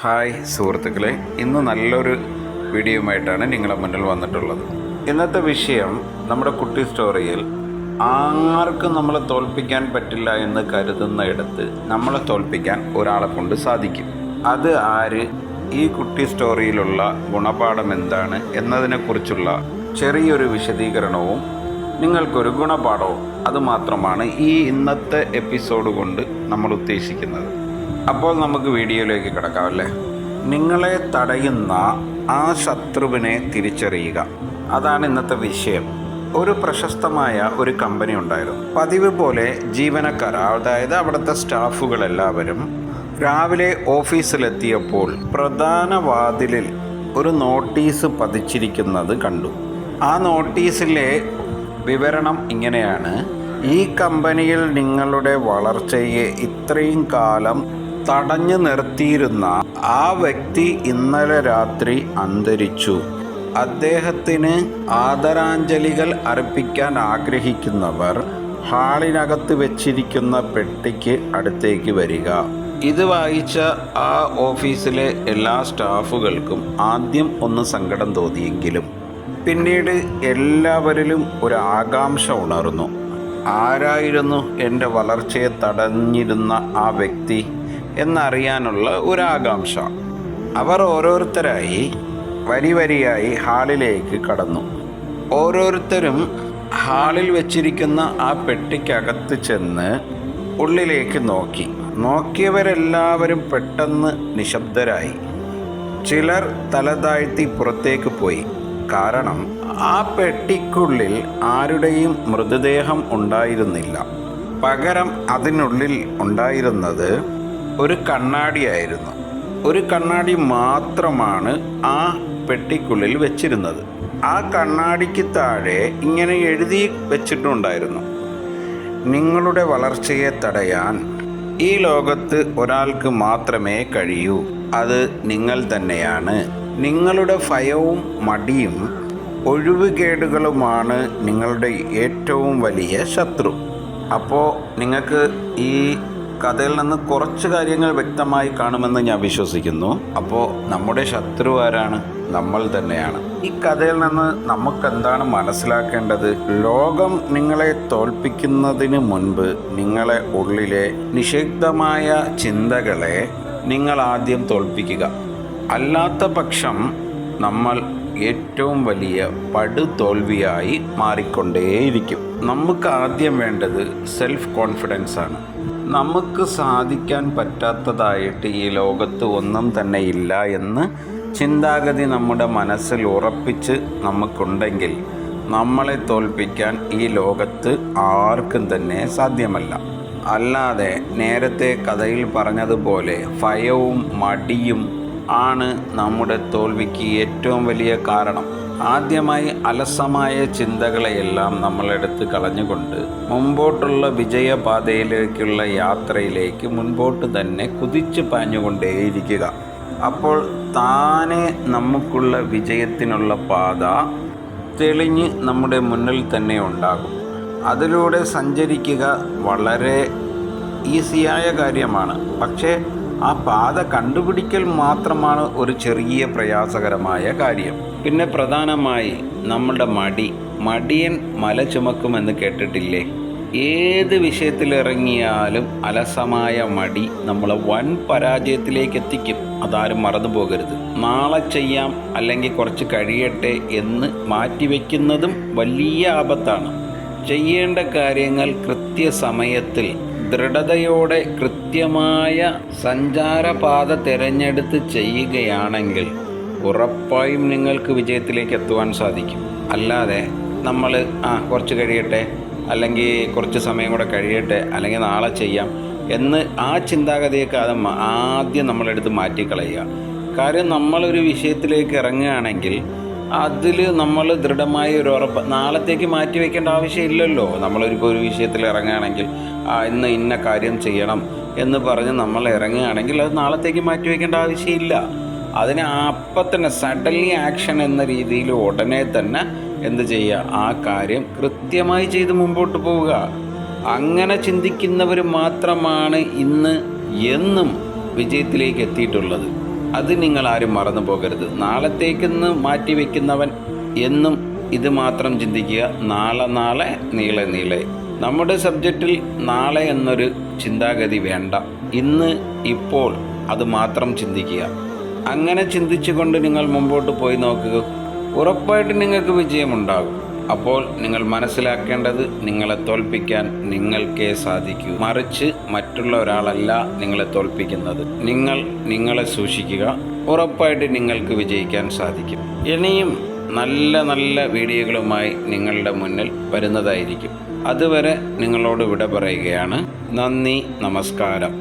Hi സുഹൃത്തുക്കളെ, ഇന്ന് നല്ലൊരു വീഡിയോയുമായിട്ടാണ് നിങ്ങളുടെ മുന്നിൽ വന്നിട്ടുള്ളത്. ഇന്നത്തെ വിഷയം നമ്മുടെ കുട്ടി സ്റ്റോറിയിൽ ആർക്കും നമ്മളെ തോൽപ്പിക്കാൻ പറ്റില്ല എന്ന് കരുതുന്ന ഇടത്ത് നമ്മളെ തോൽപ്പിക്കാൻ ഒരാളെ കൊണ്ട് സാധിക്കും. അത് ആര്, ഈ കുട്ടി സ്റ്റോറിയിലുള്ള ഗുണപാഠം എന്താണ് എന്നതിനെക്കുറിച്ചുള്ള ചെറിയൊരു വിശദീകരണവും നിങ്ങൾക്കൊരു ഗുണപാഠവും അതുമാത്രമാണ് ഈ ഇന്നത്തെ എപ്പിസോഡ് കൊണ്ട് നമ്മൾ ഉദ്ദേശിക്കുന്നത്. അപ്പോൾ നമുക്ക് വീഡിയോയിലേക്ക് കിടക്കാമല്ലേ. നിങ്ങളെ തടയുന്ന ആ ശത്രുവിനെ തിരിച്ചറിയുക, അതാണ് ഇന്നത്തെ വിഷയം. ഒരു പ്രശസ്തമായ ഒരു കമ്പനി ഉണ്ടായിരുന്നു. പതിവ് പോലെ ജീവനക്കാർ, അതായത് അവിടുത്തെ സ്റ്റാഫുകളെല്ലാവരും രാവിലെ ഓഫീസിലെത്തിയപ്പോൾ പ്രധാന വാതിലിൽ ഒരു നോട്ടീസ് പതിച്ചിരിക്കുന്നത് കണ്ടു. ആ നോട്ടീസിലെ വിവരണം ഇങ്ങനെയാണ്: ഈ കമ്പനിയിൽ നിങ്ങളുടെ വളർച്ചയെ ഇത്രയും കാലം തടഞ്ഞു നിർത്തിയിരുന്ന ആ വ്യക്തി ഇന്നലെ രാത്രി അന്തരിച്ചു. അദ്ദേഹത്തിന് ആദരാഞ്ജലികൾ അർപ്പിക്കാൻ ആഗ്രഹിക്കുന്നവർ ഹാളിനകത്ത് വെച്ചിരിക്കുന്ന പെട്ടിക്ക് അടുത്തേക്ക് വരിക. ഇത് വായിച്ച ആ ഓഫീസിലെ എല്ലാ സ്റ്റാഫുകൾക്കും ആദ്യം ഒന്ന് സങ്കടം തോന്നിയെങ്കിലും പിന്നീട് എല്ലാവരിലും ഒരു ആകാംക്ഷ ഉണർന്നു. ആരായിരുന്നു എൻ്റെ വളർച്ചയെ തടഞ്ഞിരുന്ന ആ വ്യക്തി എന്നറിയാനുള്ള ഒരാകാംക്ഷ. അവർ ഓരോരുത്തരായി വരിയായി ഹാളിലേക്ക് കടന്നു. ഓരോരുത്തരും ഹാളിൽ വെച്ചിരിക്കുന്ന ആ പെട്ടിക്കകത്ത് ചെന്ന് ഉള്ളിലേക്ക് നോക്കി. നോക്കിയവരെല്ലാവരും പെട്ടെന്ന് നിശബ്ദരായി. ചിലർ തലതാഴ്ത്തി പുറത്തേക്ക് പോയി. കാരണം ആ പെട്ടിക്കുള്ളിൽ ആരുടെയും മൃതദേഹം ഉണ്ടായിരുന്നില്ല. പകരം അതിനുള്ളിൽ ഉണ്ടായിരുന്നത് ഒരു കണ്ണാടിയായിരുന്നു. ഒരു കണ്ണാടി മാത്രമാണ് ആ പെട്ടിക്കുള്ളിൽ വെച്ചിരുന്നത്. ആ കണ്ണാടിക്ക് താഴെ ഇങ്ങനെ എഴുതി വെച്ചിട്ടുണ്ടായിരുന്നു: നിങ്ങളുടെ വളർച്ചയെ തടയാൻ ഈ ലോകത്ത് ഒരാൾക്ക് മാത്രമേ കഴിയൂ, അത് നിങ്ങൾ തന്നെയാണ്. നിങ്ങളുടെ ഭയവും മടിയും ഒഴിവുകേടുകളുമാണ് നിങ്ങളുടെ ഏറ്റവും വലിയ ശത്രു. അപ്പോൾ നിങ്ങൾക്ക് ഈ കഥയിൽ നിന്ന് കുറച്ച് കാര്യങ്ങൾ വ്യക്തമായി കാണുമെന്ന് ഞാൻ വിശ്വസിക്കുന്നു. അപ്പോൾ നമ്മുടെ ശത്രു ആരാണ്? നമ്മൾ തന്നെയാണ്. ഈ കഥയിൽ നിന്ന് നമുക്കെന്താണ് മനസ്സിലാക്കേണ്ടത്? ലോകം നിങ്ങളെ തോൽപ്പിക്കുന്നതിന് മുൻപ് നിങ്ങളെ ഉള്ളിലെ നിഷിദ്ധമായ ചിന്തകളെ നിങ്ങൾ ആദ്യം തോൽപ്പിക്കുക. അല്ലാത്ത പക്ഷം നമ്മൾ ഏറ്റവും വലിയ പടുതോൽവിയായി മാറിക്കൊണ്ടേയിരിക്കും. നമുക്ക് ആദ്യം വേണ്ടത് സെൽഫ് കോൺഫിഡൻസ് ആണ്. നമുക്ക് സാധിക്കാൻ പറ്റാത്തതായിട്ട് ഈ ലോകത്ത് ഒന്നും തന്നെ ഇല്ല എന്ന് ചിന്താഗതി നമ്മുടെ മനസ്സിൽ ഉറപ്പിച്ച് നമുക്കുണ്ടെങ്കിൽ നമ്മളെ തോൽപ്പിക്കാൻ ഈ ലോകത്ത് ആർക്കും തന്നെ സാധ്യമല്ല. അല്ലാതെ നേരത്തെ കഥയിൽ പറഞ്ഞതുപോലെ ഭയവും മടിയും ആണ് നമ്മുടെ തോൽവിക്ക് ഏറ്റവും വലിയ കാരണം. ആദ്യമായി അലസമായ ചിന്തകളെയെല്ലാം നമ്മളെടുത്ത് കളഞ്ഞുകൊണ്ട് മുമ്പോട്ടുള്ള വിജയപാതയിലേക്കുള്ള യാത്രയിലേക്ക് മുൻപോട്ട് തന്നെ കുതിച്ചു പാഞ്ഞുകൊണ്ടേയിരിക്കുക. അപ്പോൾ താനെ നമുക്കുള്ള വിജയത്തിനുള്ള പാത തെളിഞ്ഞ് നമ്മുടെ മുന്നിൽ തന്നെ ഉണ്ടാകും. അതിലൂടെ സഞ്ചരിക്കുക വളരെ ഈസിയായ കാര്യമാണ്. പക്ഷേ ആ പാത കണ്ടുപിടിക്കൽ മാത്രമാണ് ഒരു ചെറിയ പ്രയാസകരമായ കാര്യം. പിന്നെ പ്രധാനമായി നമ്മളുടെ മടിയൻ മല ചുമക്കുമെന്ന് കേട്ടിട്ടില്ലേ? ഏത് വിഷയത്തിലിറങ്ങിയാലും അലസമായ മടി നമ്മളെ വൻ പരാജയത്തിലേക്ക് എത്തിക്കും. അതാരും മറന്നു പോകരുത്. നാളെ ചെയ്യാം, അല്ലെങ്കിൽ കുറച്ച് കഴിയട്ടെ എന്ന് മാറ്റിവെക്കുന്നതും വലിയ ആപത്താണ്. ചെയ്യേണ്ട കാര്യങ്ങൾ കൃത്യസമയത്തിൽ ദൃഢതയോടെ കൃത്യമായ സഞ്ചാരപാത തിരഞ്ഞെടുത്ത് ചെയ്യുകയാണെങ്കിൽ ഉറപ്പായും നിങ്ങൾക്ക് വിജയത്തിലേക്ക് എത്തുവാൻ സാധിക്കും. അല്ലാതെ നമ്മൾ കുറച്ച് കഴിയട്ടെ, അല്ലെങ്കിൽ കുറച്ച് സമയം കൂടെ കഴിയട്ടെ, അല്ലെങ്കിൽ നാളെ ചെയ്യാം എന്ന് ആ ചിന്താഗതിയൊക്കെ ആദ്യം നമ്മളെടുത്ത് മാറ്റിക്കളയുക. കാര്യം നമ്മളൊരു വിഷയത്തിലേക്ക് ഇറങ്ങുകയാണെങ്കിൽ അതിൽ നമ്മൾ ദൃഢമായ ഒരു ഉറപ്പ് നാളത്തേക്ക് മാറ്റി വയ്ക്കേണ്ട ആവശ്യമില്ലല്ലോ. നമ്മളൊരു വിഷയത്തിൽ ഇറങ്ങുകയാണെങ്കിൽ ഇന്ന് ഇന്ന കാര്യം ചെയ്യണം എന്ന് പറഞ്ഞ് നമ്മൾ ഇറങ്ങുകയാണെങ്കിൽ അത് നാളത്തേക്ക് മാറ്റി വയ്ക്കേണ്ട ആവശ്യമില്ല. അതിന് അപ്പം തന്നെ സഡൻലി ആക്ഷൻ എന്ന രീതിയിൽ ഉടനെ തന്നെ എന്ത് ചെയ്യുക, ആ കാര്യം കൃത്യമായി ചെയ്ത് മുമ്പോട്ട് പോവുക. അങ്ങനെ ചിന്തിക്കുന്നവർ മാത്രമാണ് ഇന്ന് എന്നും വിജയത്തിലേക്ക് എത്തിയിട്ടുള്ളത്. അത് നിങ്ങൾ ആരും മറന്നു പോകരുത്. നാളത്തേക്കെന്ന് മാറ്റി വയ്ക്കുന്നവൻ എന്നും ഇത് മാത്രം ചിന്തിക്കുക, നാളെ നാളെ നീളെ നീളെ. നമ്മുടെ സബ്ജക്റ്റിൽ നാളെ എന്നൊരു ചിന്താഗതി വേണ്ട. ഇന്ന് ഇപ്പോൾ അത് മാത്രം ചിന്തിക്കുക. അങ്ങനെ ചിന്തിച്ചുകൊണ്ട് നിങ്ങൾ മുമ്പോട്ട് പോയി നോക്കുക, ഉറപ്പായിട്ട് നിങ്ങൾക്ക് വിജയമുണ്ടാകും. അപ്പോൾ നിങ്ങൾ മനസ്സിലാക്കേണ്ടത്, നിങ്ങളെ തോൽപ്പിക്കാൻ നിങ്ങൾക്കേ സാധിക്കൂ, മറിച്ച് മറ്റുള്ള ഒരാളല്ല നിങ്ങളെ തോൽപ്പിക്കുന്നത്. നിങ്ങളെ സൂക്ഷിക്കുക, ഉറപ്പായിട്ട് നിങ്ങൾക്ക് വിജയിക്കാൻ സാധിക്കും. ഇനിയും നല്ല നല്ല വീഡിയോകളുമായി നിങ്ങളുടെ മുന്നിൽ വരുന്നതായിരിക്കും. അതുവരെ നിങ്ങളോട് വിട പറയുകയാണ്. നന്ദി, നമസ്കാരം.